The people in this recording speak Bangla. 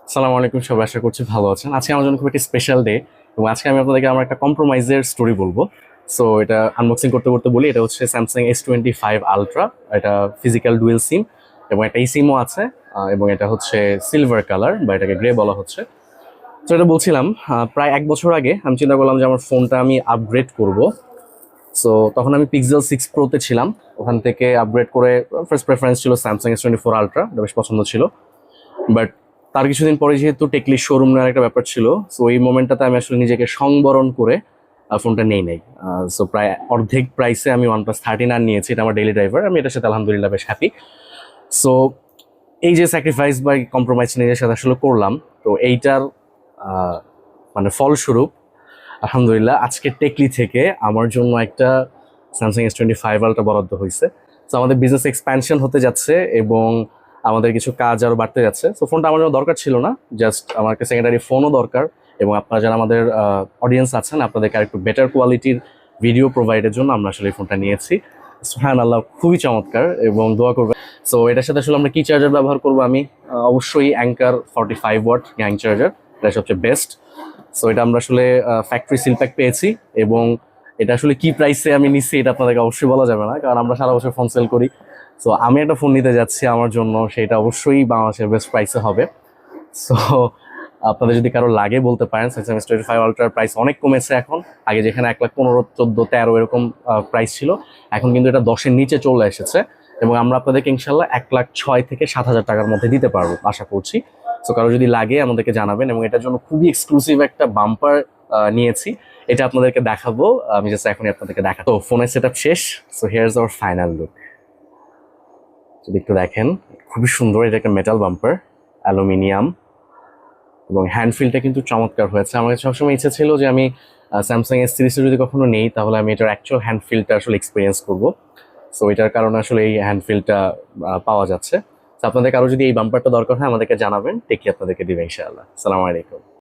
আসসালামু আলাইকুম, সবাই আশা করছি ভালো আছেন। আজকে আমার জন্য খুব একটি স্পেশাল ডে এবং আজকে আমি আপনাদেরকে আমার একটা কম্প্রোমাইজের স্টোরি বলবো। সো এটা আনবক্সিং করতে করতে বলি, এটা হচ্ছে স্যামসাং S25 Ultra। এটা ফিজিক্যাল ডুয়েল সিম এবং একটা সিমও আছে, এবং এটা হচ্ছে সিলভার কালার বা এটাকে গ্রে বলা হচ্ছে। তো এটা বলছিলাম, প্রায় 1 বছর আগে আমি চিন্তা করলাম যে আমার ফোনটা আমি আপগ্রেড করব। সো তখন আমি Pixel 6 Pro-তে ছিলাম, ওখান থেকে আপগ্রেড করে ফার্স্ট প্রেফারেন্স ছিল স্যামসাং S24 Ultra, এটা বেশ পছন্দ ছিল। বাট তার কিছুদিন পরে যেহেতু টেকলি শোরুম নেওয়ার একটা ব্যাপার ছিল, সো এই মোমেন্টটাতে আমি আসলে নিজেকে সংবরণ করে ফোনটা নেই নাই। সো প্রায় অর্ধেক প্রাইসে আমি OnePlus 13 নিয়েছি, এটা আমার ডেইলি ড্রাইভার, আমি এটার সাথে আলহামদুলিল্লাহ বেশ হ্যাপি। সো এই যে স্যাক্রিফাইস বা কম্প্রোমাইজ নিজের সাথে আসলে করলাম, তো এইটার আহ, মানে ফলস্বরূপ আলহামদুলিল্লাহ আজকে টেকলি থেকে আমার জন্য একটা স্যামসাং S25 Ultra বরাদ্দ হয়েছে। তো আমাদের বিজনেস এক্সপ্যানশন হতে যাচ্ছে এবং আমাদের কিছু কাজ আরও বাড়তে যাচ্ছে। তো ফোনটা আমার জন্য দরকার ছিল না, জাস্ট আমার একটা সেকেন্ডারি ফোনও দরকার, এবং আপনারা যারা আমাদের অডিয়েন্স আছেন আপনাদেরকে আরেকটু বেটার কোয়ালিটির ভিডিও প্রোভাইডের জন্য আমরা আসলে এই ফোনটা নিয়েছি। সুবহানাল্লাহ, খুবই চমৎকার এবং দোয়া করবেন। সো এটার সাথে আসলে আমরা কি চার্জার ব্যবহার করবো, আমি অবশ্যই অ্যাঙ্কার 45 ওয়াট গ্যাং চার্জার, এটা সবচেয়ে বেস্ট। সো এটা আমরা আসলে ফ্যাক্টরি সিল প্যাক পেয়েছি, এবং এটা আসলে কি প্রাইসে আমি নিচ্ছি এটা আপনাদেরকে অবশ্যই বলা যাবে না, কারণ আমরা সারা বছর ফোন সেল করি। সো আমি একটা ফোন নিতে যাচ্ছি আমার জন্য, সেটা অবশ্যই বাংলাদেশের বেস্ট প্রাইসে হবে। সো আপনাদের যদি কারো লাগে বলতে পারেন, স্যামসাং S25 Ultra প্রাইস অনেক কমেছে এখন। আগে যেখানে 1,15,000, 14, 13 এরকম প্রাইস ছিল, এখন কিন্তু এটা 10-এর নিচে চলে এসেছে, এবং আমরা আপনাদেরকে ইনশাল্লাহ 1,06,000 থেকে 7,000 টাকার মধ্যে দিতে পারবো আশা করছি। সো কারো যদি লাগে আমাদেরকে জানাবেন, এবং এটার জন্য খুবই এক্সক্লুসিভ একটা বাম্পার নিয়েছি, এটা আপনাদেরকে দেখাবো। আমি জাস্ট এখনই আপনাদেরকে দেখাবো। তো ফোনের সেট আপ শেষ। So here's hour final look. যদি একটু দেখেন, খুবই সুন্দর। এটা একটা মেটাল বাম্পার, অ্যালুমিনিয়াম, এবং হ্যান্ডফিলটা কিন্তু চমৎকার হয়েছে। আমার কাছে সবসময় ইচ্ছা ছিল যে আমি স্যামসাং S সিরিজে যদি কখনো নেই, তাহলে আমি এটার অ্যাকচুয়াল হ্যান্ডফিলটা আসলে এক্সপিরিয়েন্স করবো। সো এটার কারণে আসলে এই হ্যান্ডফিলটা পাওয়া যাচ্ছে। তো আপনাদের কারো যদি এই বাম্পারটা দরকার হয় আমাদেরকে জানাবেন, টেকি আপনাদেরকে দিবে ইনশাআল্লাহ। আসসালামু আলাইকুম।